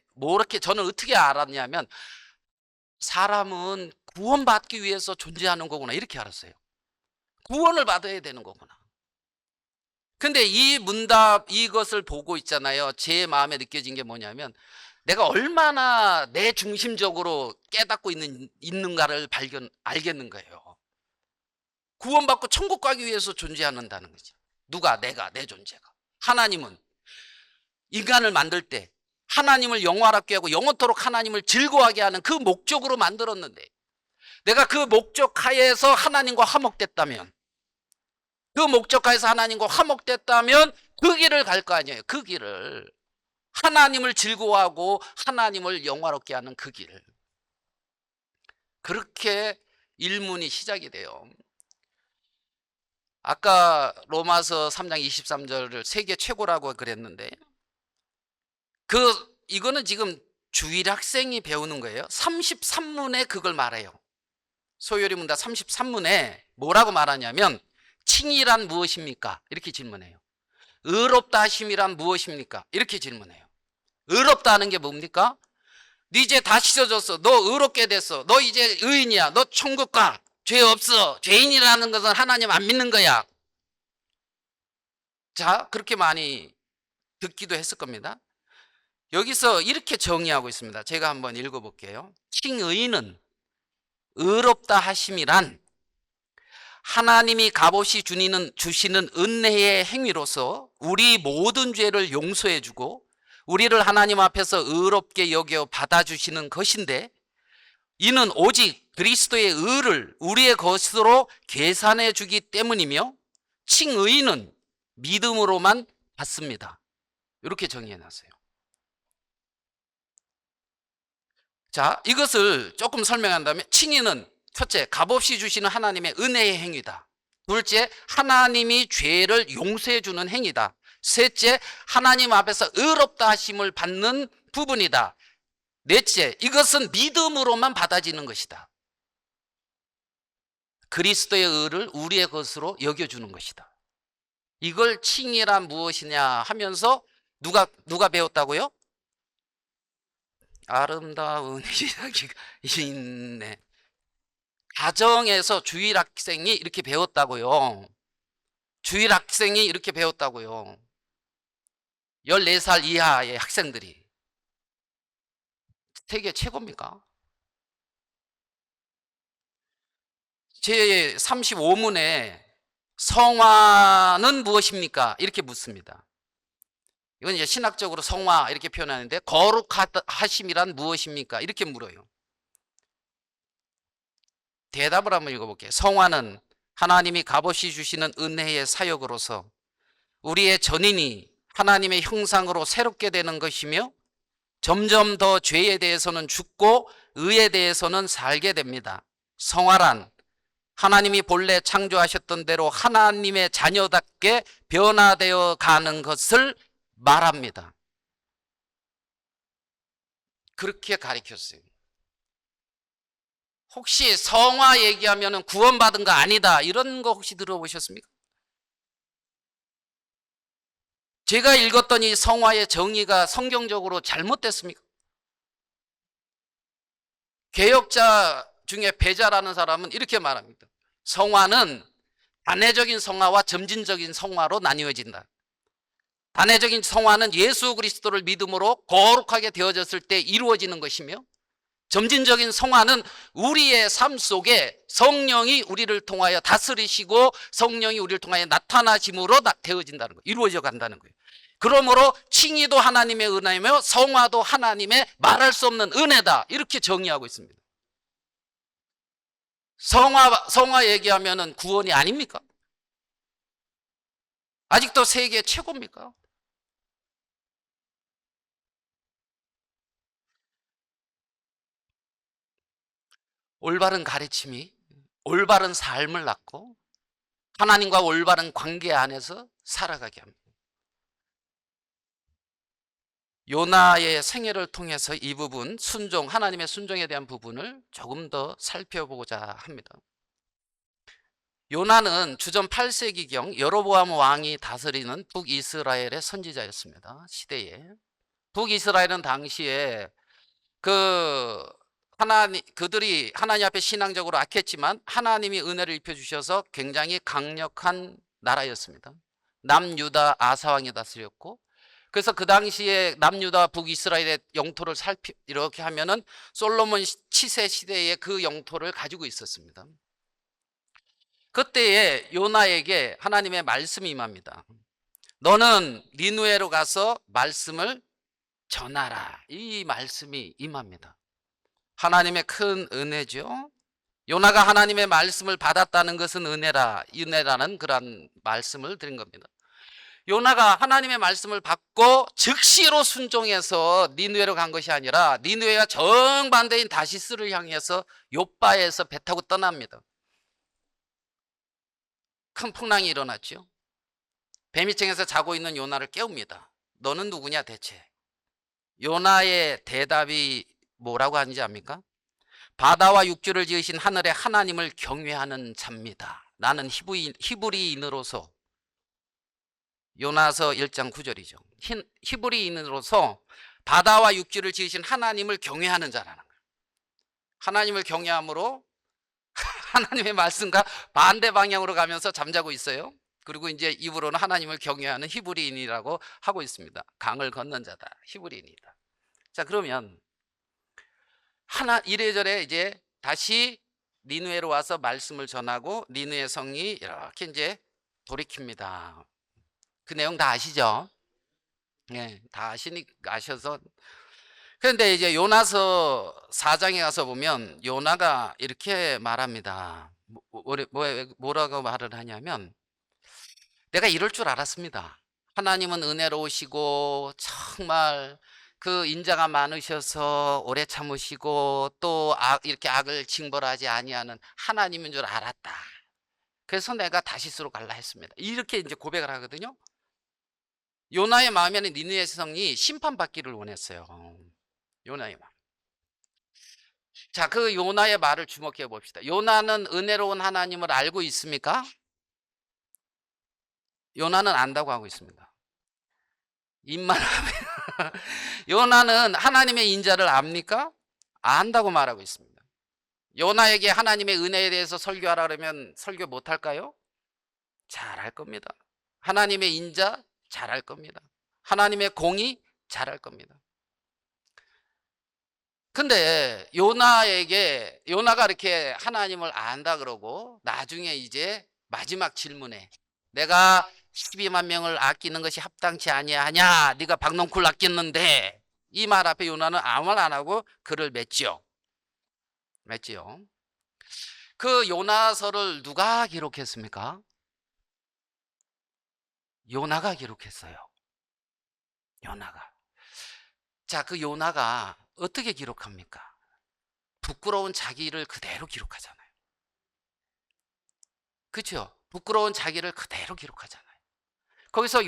저는 어떻게 알았냐면 사람은 구원받기 위해서 존재하는 거구나 이렇게 알았어요. 구원을 받아야 되는 거구나. 근데 이 문답 이것을 보고 있잖아요. 제 마음에 느껴진 게 뭐냐면 내가 얼마나 내 중심적으로 깨닫고 있는가를 알겠는 거예요. 구원받고 천국 가기 위해서 존재한다는 거지. 누가? 내가, 내 존재가. 하나님은 인간을 만들 때 하나님을 영화롭게 하고 영원토록 하나님을 즐거워하게 하는 그 목적으로 만들었는데 내가 그 목적 하에서 하나님과 화목됐다면 그 목적 하에서 하나님과 화목됐다면 그 길을 갈 거 아니에요. 그 길을 하나님을 즐거워하고 하나님을 영화롭게 하는 그 길을 그렇게 일문이 시작이 돼요. 아까 로마서 3장 23절을 세계 최고라고 그랬는데 이거는 지금 주일 학생이 배우는 거예요. 33문에 그걸 말해요. 소요리 문답 33문에 뭐라고 말하냐면 칭의란 무엇입니까? 이렇게 질문해요. 의롭다 하심이란 무엇입니까? 이렇게 질문해요. 의롭다 하는 게 뭡니까? 너 이제 다 씻어졌어. 너 의롭게 됐어. 너 이제 의인이야. 너 천국 가. 죄 없어. 죄인이라는 것은 하나님 안 믿는 거야. 자, 그렇게 많이 듣기도 했을 겁니다. 여기서 이렇게 정의하고 있습니다. 제가 한번 읽어볼게요. 칭의는 의롭다 하심이란 하나님이 값없이 주시는 은혜의 행위로서 우리 모든 죄를 용서해주고 우리를 하나님 앞에서 의롭게 여겨 받아주시는 것인데, 이는 오직 그리스도의 의를 우리의 것으로 계산해 주기 때문이며 칭의는 믿음으로만 받습니다. 이렇게 정의해 놨어요. 자, 이것을 조금 설명한다면, 칭의는 첫째, 값없이 주시는 하나님의 은혜의 행위다. 둘째, 하나님이 죄를 용서해 주는 행위다. 셋째, 하나님 앞에서 의롭다 하심을 받는 부분이다. 넷째, 이것은 믿음으로만 받아지는 것이다. 그리스도의 의를 우리의 것으로 여겨주는 것이다. 이걸 칭의란 무엇이냐 하면서 누가 배웠다고요? 아름다운 이야기가 있네. 가정에서 주일학생이 이렇게 배웠다고요. 주일학생이 이렇게 배웠다고요. 14살 이하의 학생들이. 세계 최고입니까? 제 35문에 성화는 무엇입니까? 이렇게 묻습니다. 이건 이제 신학적으로 성화 이렇게 표현하는데, 거룩하심이란 무엇입니까? 이렇게 물어요. 대답을 한번 읽어볼게요. 성화는 하나님이 값없이 주시는 은혜의 사역으로서 우리의 전인이 하나님의 형상으로 새롭게 되는 것이며, 점점 더 죄에 대해서는 죽고 의에 대해서는 살게 됩니다. 성화란 하나님이 본래 창조하셨던 대로 하나님의 자녀답게 변화되어 가는 것을 말합니다. 그렇게 가르쳤어요. 혹시 성화 얘기하면 구원받은 거 아니다, 이런 거 혹시 들어보셨습니까? 제가 읽었던 이 성화의 정의가 성경적으로 잘못됐습니까? 개혁자 중에 배자라는 사람은 이렇게 말합니다. 성화는 단회적인 성화와 점진적인 성화로 나뉘어진다. 단회적인 성화는 예수 그리스도를 믿음으로 거룩하게 되어졌을 때 이루어지는 것이며, 점진적인 성화는 우리의 삶 속에 성령이 우리를 통하여 다스리시고 성령이 우리를 통하여 나타나심으로 되어진다는 거예요. 이루어져 간다는 거예요. 그러므로 칭의도 하나님의 은혜며 성화도 하나님의 말할 수 없는 은혜다, 이렇게 정의하고 있습니다. 성화 얘기하면 구원이 아닙니까? 아직도 세계 최고입니까? 올바른 가르침이 올바른 삶을 낳고 하나님과 올바른 관계 안에서 살아가게 합니다. 요나의 생애를 통해서 이 부분, 하나님의 순종에 대한 부분을 조금 더 살펴보고자 합니다. 요나는 주전 8세기경 여로보암 왕이 다스리는 북이스라엘의 선지자였습니다. 시대에. 북이스라엘은 당시에 그들이 하나님 앞에 신앙적으로 악했지만 하나님이 은혜를 입혀주셔서 굉장히 강력한 나라였습니다. 남유다 아사왕이 다스렸고, 그래서 그 당시에 남유다 북이스라엘의 영토를 이렇게 하면은 솔로몬 치세 시대의 그 영토를 가지고 있었습니다. 그때에 요나에게 하나님의 말씀이 임합니다. 너는 니누에로 가서 말씀을 전하라. 이 말씀이 임합니다. 하나님의 큰 은혜죠. 요나가 하나님의 말씀을 받았다는 것은 은혜라는 그런 말씀을 드린 겁니다. 요나가 하나님의 말씀을 받고 즉시로 순종해서 니누에로 간 것이 아니라 니누에가 정반대인 다시스를 향해서 욥바에서 배 타고 떠납니다. 큰 풍랑이 일어났죠. 배미층에서 자고 있는 요나를 깨웁니다. 너는 누구냐 대체? 요나의 대답이 뭐라고 하는지 압니까? 바다와 육지를 지으신 하늘의 하나님을 경외하는 자입니다. 나는 히브리인으로서, 요나서 1장 9절이죠. 히브리인으로서 바다와 육지를 지으신 하나님을 경외하는 자라는 거예요. 하나님을 경외함으로 하나님의 말씀과 반대 방향으로 가면서 잠자고 있어요. 그리고 이제 입으로는 하나님을 경외하는 히브리인이라고 하고 있습니다. 강을 건넌 자다. 히브리인이다. 자, 그러면 하나 이래저래 이제 다시 니느웨로 와서 말씀을 전하고 니느웨 성이 이렇게 이제 돌이킵니다. 그 내용 다 아시죠? 예, 다 아셔서. 그런데 이제 요나서 4장에 가서 보면 요나가 이렇게 말합니다. 뭐라고 말을 하냐면, 내가 이럴 줄 알았습니다. 하나님은 은혜로우시고 정말 그 인자가 많으셔서 오래 참으시고 또 이렇게 악을 징벌하지 아니하는 하나님인 줄 알았다. 그래서 내가 다시스로 갈라 했습니다. 이렇게 이제 고백을 하거든요. 요나의 마음에는 니느웨 성이 심판받기를 원했어요. 요나의 마음. 자, 그 요나의 말을 주목해 봅시다. 요나는 은혜로운 하나님을 알고 있습니까? 요나는 안다고 하고 있습니다. 입만 하면. 요나는 하나님의 인자를 압니까? 안다고 말하고 있습니다. 요나에게 하나님의 은혜에 대해서 설교하라 그러면 설교 못할까요? 잘할 겁니다. 하나님의 인자 잘할 겁니다. 하나님의 공의 잘할 겁니다. 근데 요나가 이렇게 하나님을 안다 그러고 나중에 이제 마지막 질문에 내가 12만 명을 아끼는 것이 합당치 아니하냐, 네가 박농쿨 아꼈는데, 이 말 앞에 요나는 아무 말 안 하고 글을 맺지요. 그 요나서를 누가 기록했습니까? 요나가 기록했어요. 요나가. 자, 그 요나가 어떻게 기록합니까? 부끄러운 자기를 그대로 기록하잖아요. 그렇죠? 부끄러운 자기를 그대로 기록하잖아요. 거기서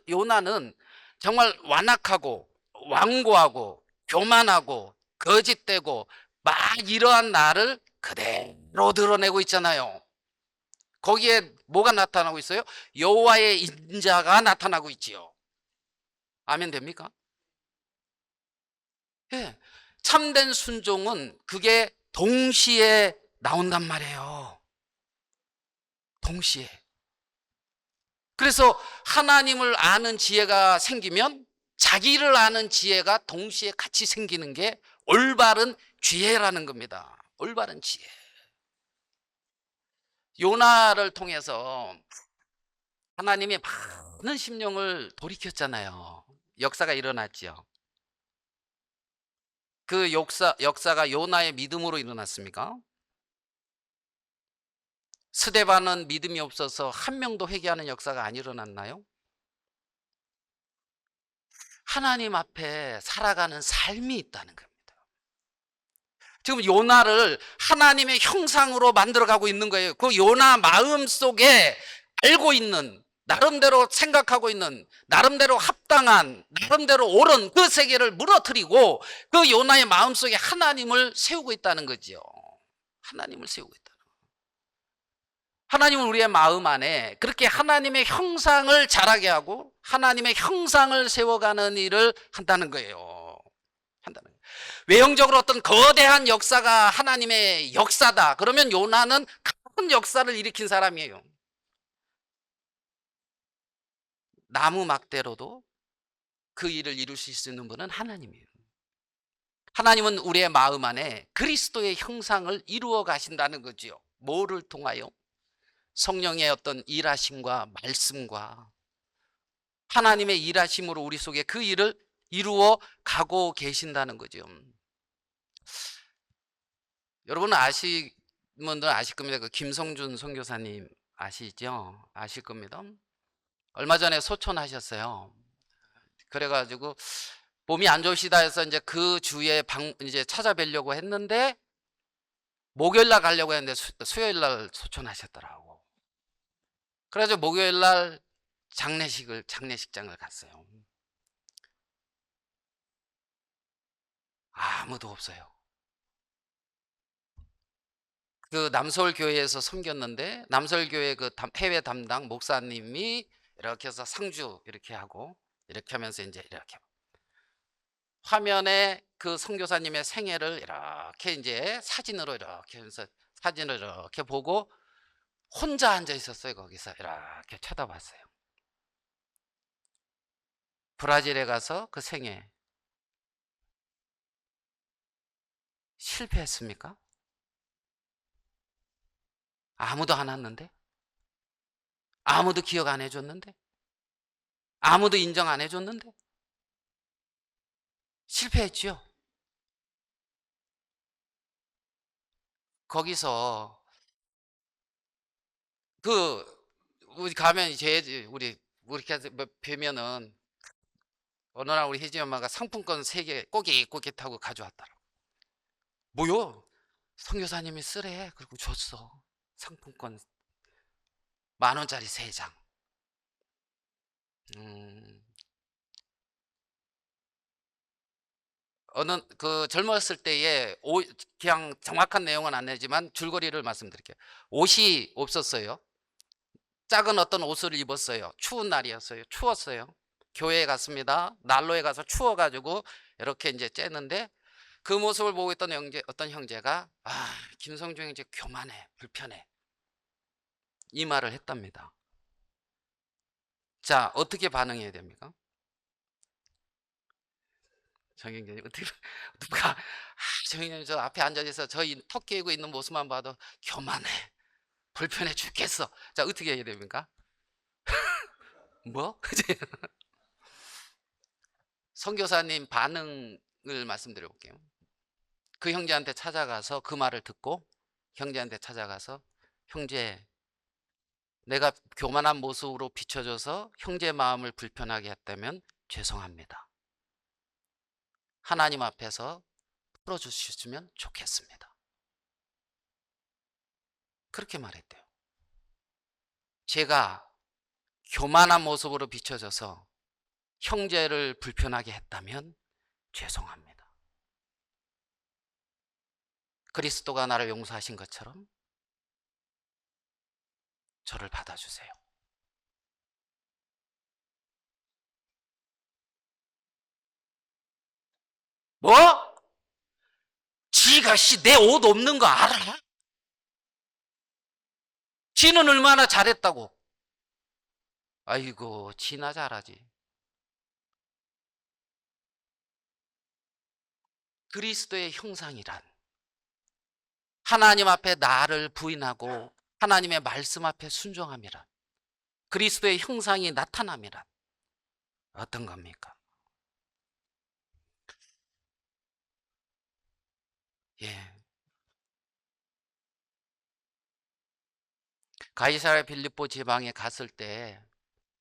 요나는 정말 완악하고 완고하고 교만하고 거짓되고 막 이러한 나를 그대로 드러내고 있잖아요. 거기에 뭐가 나타나고 있어요? 여호와의 인자가 나타나고 있지요. 아멘 됩니까? 예. 참된 순종은 그게 동시에 나온단 말이에요. 동시에. 그래서 하나님을 아는 지혜가 생기면 자기를 아는 지혜가 동시에 같이 생기는 게 올바른 지혜라는 겁니다. 올바른 지혜. 요나를 통해서 하나님이 많은 심령을 돌이켰잖아요. 역사가 일어났죠. 그 역사가 요나의 믿음으로 일어났습니까? 스데반은 믿음이 없어서 한 명도 회개하는 역사가 안 일어났나요? 하나님 앞에 살아가는 삶이 있다는 겁니다. 지금 요나를 하나님의 형상으로 만들어가고 있는 거예요. 그 요나 마음속에 알고 있는, 나름대로 생각하고 있는, 나름대로 합당한, 나름대로 옳은 그 세계를 무너뜨리고 그 요나의 마음속에 하나님을 세우고 있다는 거지요. 하나님을 세우고 있다. 하나님은 우리의 마음 안에 그렇게 하나님의 형상을 자라게 하고 하나님의 형상을 세워가는 일을 한다는 거예요. 외형적으로 어떤 거대한 역사가 하나님의 역사다. 그러면 요나는 큰 역사를 일으킨 사람이에요. 나무 막대로도 그 일을 이룰 수 있는 분은 하나님이에요. 하나님은 우리의 마음 안에 그리스도의 형상을 이루어 가신다는 거지요. 뭐를 통하여? 성령의 어떤 일하심과 말씀과 하나님의 일하심으로 우리 속에 그 일을 이루어 가고 계신다는 거죠. 여러분 분들 아실 겁니다. 그 김성준 선교사님 아시죠? 아실 겁니다. 얼마 전에 소천하셨어요. 그래가지고 몸이 안 좋으시다 해서 이제 그 주에 이제 찾아뵈려고 했는데 목요일 날 가려고 했는데 수요일 날 소천하셨더라고. 그래서 목요일 날 장례식장을 갔어요. 아무도 없어요. 그 남서울 교회에서 섬겼는데 남서울 교회 그 해외 담당 목사님이 이렇게 해서 상주 이렇게 하고 이렇게 하면서 이제 이렇게 화면에 그 선교사님의 생애를 이렇게 이제 사진으로 이렇게 하면서 사진을 이렇게 보고 혼자 앉아 있었어요. 거기서 이렇게 쳐다봤어요. 브라질에 가서 그 생애 실패했습니까? 아무도 안 왔는데? 아무도 기억 안 해줬는데? 아무도 인정 안 해줬는데? 실패했죠. 거기서 그 우리 가면 우리 뵈면은 어느 날 우리 혜진 엄마가 상품권 3개 꼬깃꼬깃 하고 가져왔더라고. 뭐요? 선교사님이 쓰래. 그리고 줬어. 상품권 10,000원짜리 3장. 어느 그 젊었을 때에 그냥 정확한 내용은 안 내지만 줄거리를 말씀드릴게요. 옷이 없었어요. 작은 어떤 옷을 입었어요. 추운 날이었어요. 추웠어요. 교회에 갔습니다. 난로에 가서 추워가지고 이렇게 이제 쬐는데 그 모습을 보고 있던 어떤 형제가 김성중 형제 교만해, 불편해, 이 말을 했답니다. 자, 어떻게 반응해야 됩니까? 정형님 어떻게 누가 정형님 저 앞에 앉아서 저희 턱 깨고 있는 모습만 봐도 교만해, 불편해 죽겠어. 자, 어떻게 해야 됩니까? 뭐? 선교사님 반응을 말씀드려 볼게요. 그 형제한테 찾아가서 그 말을 듣고 형제한테 찾아가서 형제, 내가 교만한 모습으로 비춰져서 형제 마음을 불편하게 했다면 죄송합니다. 하나님 앞에서 풀어주셨으면 좋겠습니다. 그렇게 말했대요. 제가 교만한 모습으로 비춰져서 형제를 불편하게 했다면 죄송합니다. 그리스도가 나를 용서하신 것처럼 저를 받아주세요. 뭐? 지가 내 옷 없는 거 알아? 지는 얼마나 잘했다고. 아이고, 지나 잘하지. 그리스도의 형상이란 하나님 앞에 나를 부인하고 하나님의 말씀 앞에 순종함이란 그리스도의 형상이 나타남이란 어떤 겁니까? 예. 가이사랴 빌립보 지방에 갔을 때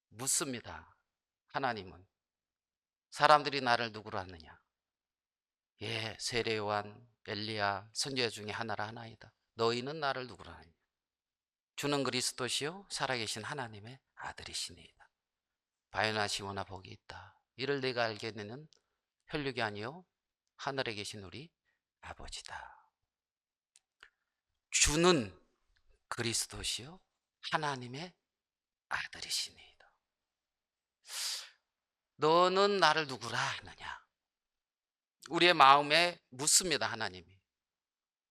묻습니다. 하나님은 사람들이 나를 누구로 하느냐? 예, 세례 요한, 엘리야, 선지자 중에 하나라 하나이다. 너희는 나를 누구로 하느냐? 주는 그리스도시요 살아계신 하나님의 아들이시니이다. 바요나 시모나 복이 있다. 이를 내가 알겠느냐는 혈육이 아니요 하늘에 계신 우리 아버지다. 주는 그리스도시요 하나님의 아들이시니이다. 너는 나를 누구라 하느냐? 우리의 마음에 묻습니다. 하나님이.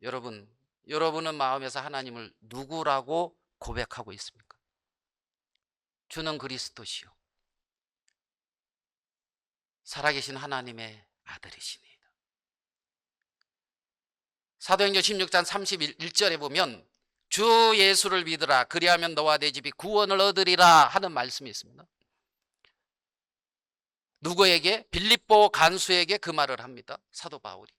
여러분은 마음에서 하나님을 누구라고 고백하고 있습니까? 주는 그리스도시요 살아계신 하나님의 아들이시니이다. 사도행전 16장 31절에 보면 주 예수를 믿으라 그리하면 너와 내 집이 구원을 얻으리라 하는 말씀이 있습니다. 누구에게? 빌립보 간수에게 그 말을 합니다. 사도 바울이.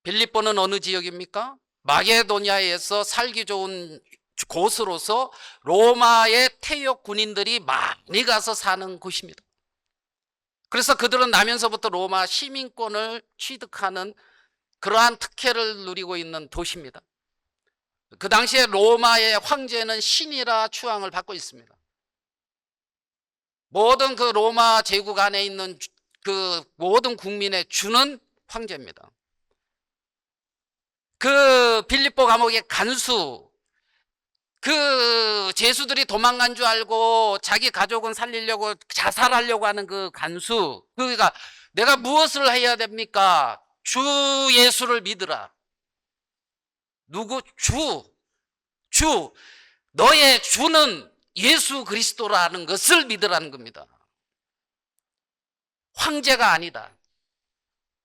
빌립보는 어느 지역입니까? 마게도냐에서 살기 좋은 곳으로서 로마의 태역 군인들이 많이 가서 사는 곳입니다. 그래서 그들은 나면서부터 로마 시민권을 취득하는 그러한 특혜를 누리고 있는 도시입니다. 그 당시에 로마의 황제는 신이라 추앙을 받고 있습니다. 모든 그 로마 제국 안에 있는 그 모든 국민의 주는 황제입니다. 그 빌립보 감옥의 간수, 그 제수들이 도망간 줄 알고 자기 가족은 살리려고 자살하려고 하는 그 간수, 그가 내가 무엇을 해야 됩니까? 주 예수를 믿으라. 누구? 주 주, 너의 주는 예수 그리스도라는 것을 믿으라는 겁니다. 황제가 아니다.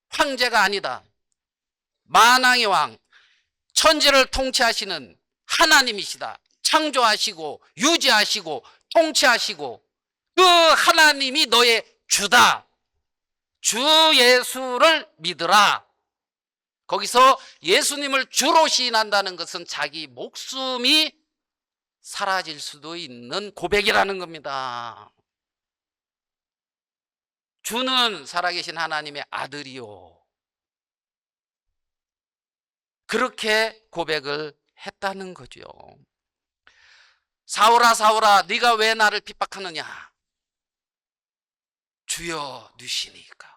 황제가 아니다. 만왕의 왕, 천지를 통치하시는 하나님이시다. 창조하시고 유지하시고 통치하시고 그 하나님이 너의 주다. 주 예수를 믿으라. 거기서 예수님을 주로 시인한다는 것은 자기 목숨이 사라질 수도 있는 고백이라는 겁니다. 주는 살아계신 하나님의 아들이요. 그렇게 고백을 했다는 거죠. 사울아 사울아 네가 왜 나를 핍박하느냐. 주여 누시니까.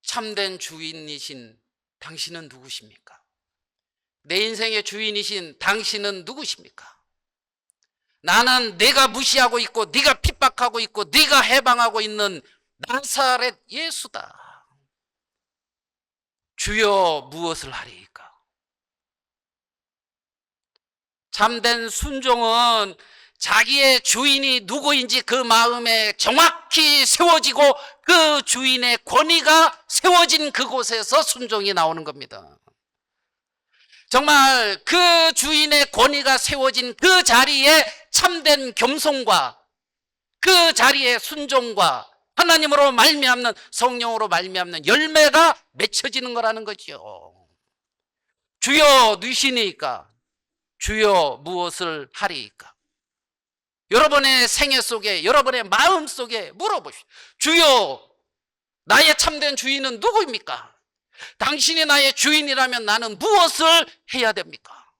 참된 주인이신 당신은 누구십니까? 내 인생의 주인이신 당신은 누구십니까? 나는 내가 무시하고 있고 네가 핍박하고 있고 네가 해방하고 있는 나사렛 예수다. 주여 무엇을 하리이까? 참된 순종은 자기의 주인이 누구인지 그 마음에 정확히 세워지고 그 주인의 권위가 세워진 그곳에서 순종이 나오는 겁니다. 정말 그 주인의 권위가 세워진 그 자리에 참된 겸손과 그 자리에 순종과 하나님으로 말미암는 성령으로 말미암는 열매가 맺혀지는 거라는 거죠. 주여 누시니까 주여 무엇을 하리이까? 여러분의 생애 속에 여러분의 마음 속에 물어보십시오. 주여 나의 참된 주인은 누구입니까? 당신이 나의 주인이라면 나는 무엇을 해야 됩니까?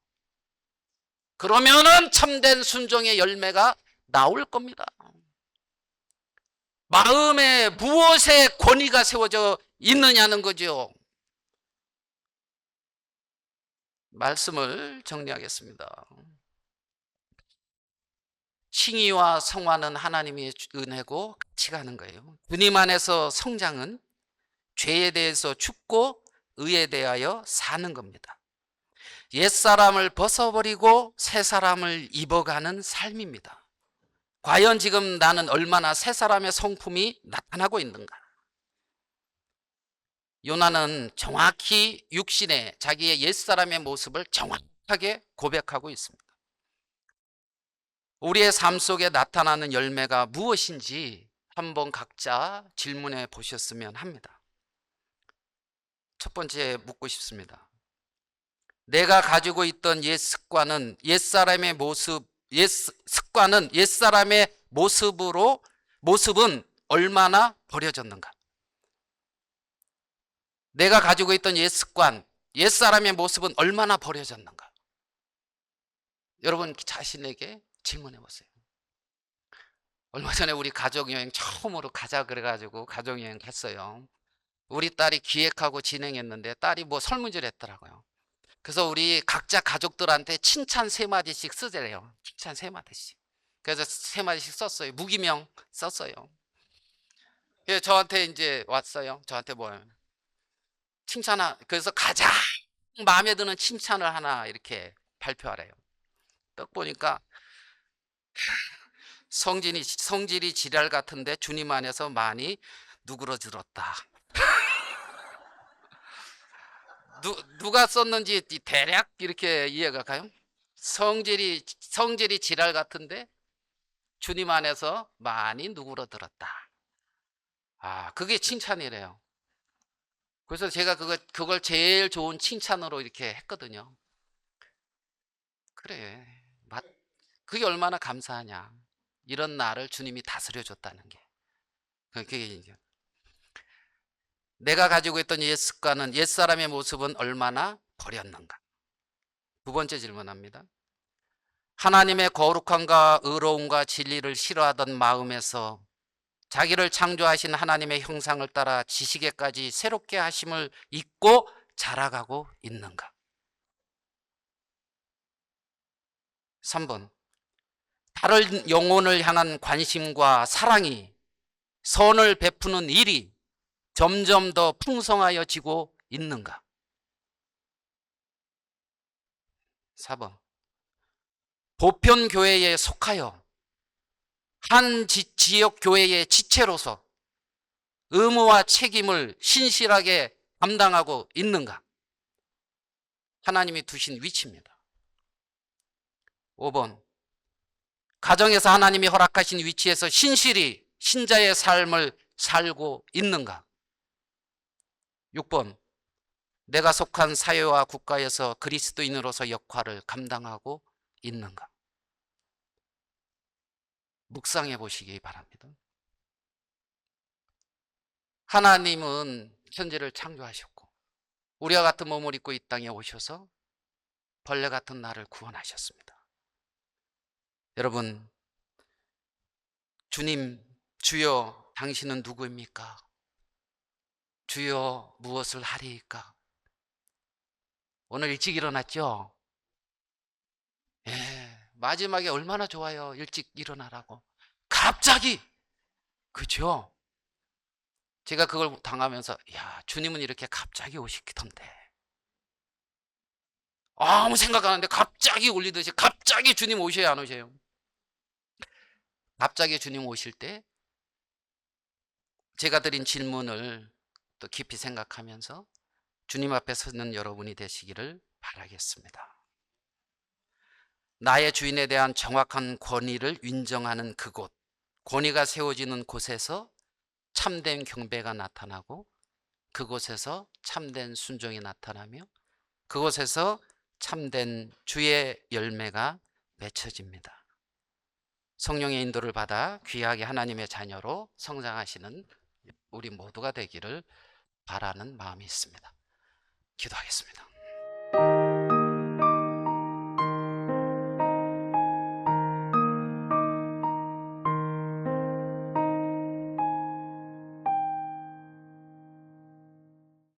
그러면은 참된 순종의 열매가 나올 겁니다. 마음에 무엇의 권위가 세워져 있느냐는 거죠. 말씀을 정리하겠습니다. 칭의와 성화는 하나님의 은혜고 같이 가는 거예요. 주님 안에서 성장은 죄에 대해서 죽고 의에 대하여 사는 겁니다. 옛사람을 벗어버리고 새사람을 입어가는 삶입니다. 과연 지금 나는 얼마나 새사람의 성품이 나타나고 있는가? 요나는 정확히 육신의 자기의 옛사람의 모습을 정확하게 고백하고 있습니다. 우리의 삶 속에 나타나는 열매가 무엇인지 한번 각자 질문해 보셨으면 합니다. 첫 번째 묻고 싶습니다. 내가 가지고 있던 옛 습관은 옛사람의 모습은 얼마나 버려졌는가? 내가 가지고 있던 옛 습관, 옛사람의 모습은 얼마나 버려졌는가? 여러분 자신에게 질문해 보세요. 얼마 전에 우리 가족여행 처음으로 가자 그래가지고 가족여행 갔어요. 우리 딸이 기획하고 진행했는데 딸이 뭐 설문지를 했더라고요. 그래서 우리 각자 가족들한테 칭찬 3마디씩 쓰재래요. 칭찬 3마디씩. 그래서 3마디씩 썼어요. 무기명 썼어요. 그래서 저한테 이제 왔어요. 저한테 뭐예요? 그래서 가장 마음에 드는 칭찬을 하나 이렇게 발표하래요. 딱 보니까 성질이 지랄 같은데 주님 안에서 많이 누그러들었다. 누가 썼는지 대략 이렇게 이해가 가요? 성질이 지랄 같은데 주님 안에서 많이 누그러들었다. 아, 그게 칭찬이래요. 그래서 제가 그걸 제일 좋은 칭찬으로 이렇게 했거든요. 그래, 그게 얼마나 감사하냐. 이런 나를 주님이 다스려 줬다는 게. 그게 내가 가지고 있던 옛 습관은 옛사람의 모습은 얼마나 버렸는가? 두 번째 질문합니다. 하나님의 거룩함과 의로움과 진리를 싫어하던 마음에서 자기를 창조하신 하나님의 형상을 따라 지식에까지 새롭게 하심을 잊고 자라가고 있는가? 3번. 다른 영혼을 향한 관심과 사랑이, 선을 베푸는 일이 점점 더 풍성하여지고 있는가? 4번. 보편교회에 속하여 한 지역 교회의 지체로서 의무와 책임을 신실하게 감당하고 있는가? 하나님이 두신 위치입니다. 5번. 가정에서 하나님이 허락하신 위치에서 신실히 신자의 삶을 살고 있는가? 6번. 내가 속한 사회와 국가에서 그리스도인으로서 역할을 감당하고 있는가? 묵상해 보시기 바랍니다. 하나님은 천지를 창조하셨고 우리와 같은 몸을 입고 이 땅에 오셔서 벌레 같은 나를 구원하셨습니다. 여러분, 주님, 주여 당신은 누구입니까? 주여 무엇을 하리이까? 오늘 일찍 일어났죠? 예, 마지막에 얼마나 좋아요. 일찍 일어나라고. 갑자기! 그죠? 제가 그걸 당하면서, 야, 주님은 이렇게 갑자기 오시던데. 아무 생각 안 하는데 갑자기 울리듯이 갑자기 주님 오셔야 안 오셔요? 갑자기 주님 오실 때 제가 드린 질문을 또 깊이 생각하면서 주님 앞에 서는 여러분이 되시기를 바라겠습니다. 나의 주인에 대한 정확한 권위를 인정하는 그곳, 권위가 세워지는 곳에서 참된 경배가 나타나고 그곳에서 참된 순종이 나타나며 그곳에서 참된 주의 열매가 맺혀집니다. 성령의 인도를 받아 귀하게 하나님의 자녀로 성장하시는 우리 모두가 되기를 바라는 마음이 있습니다. 기도하겠습니다.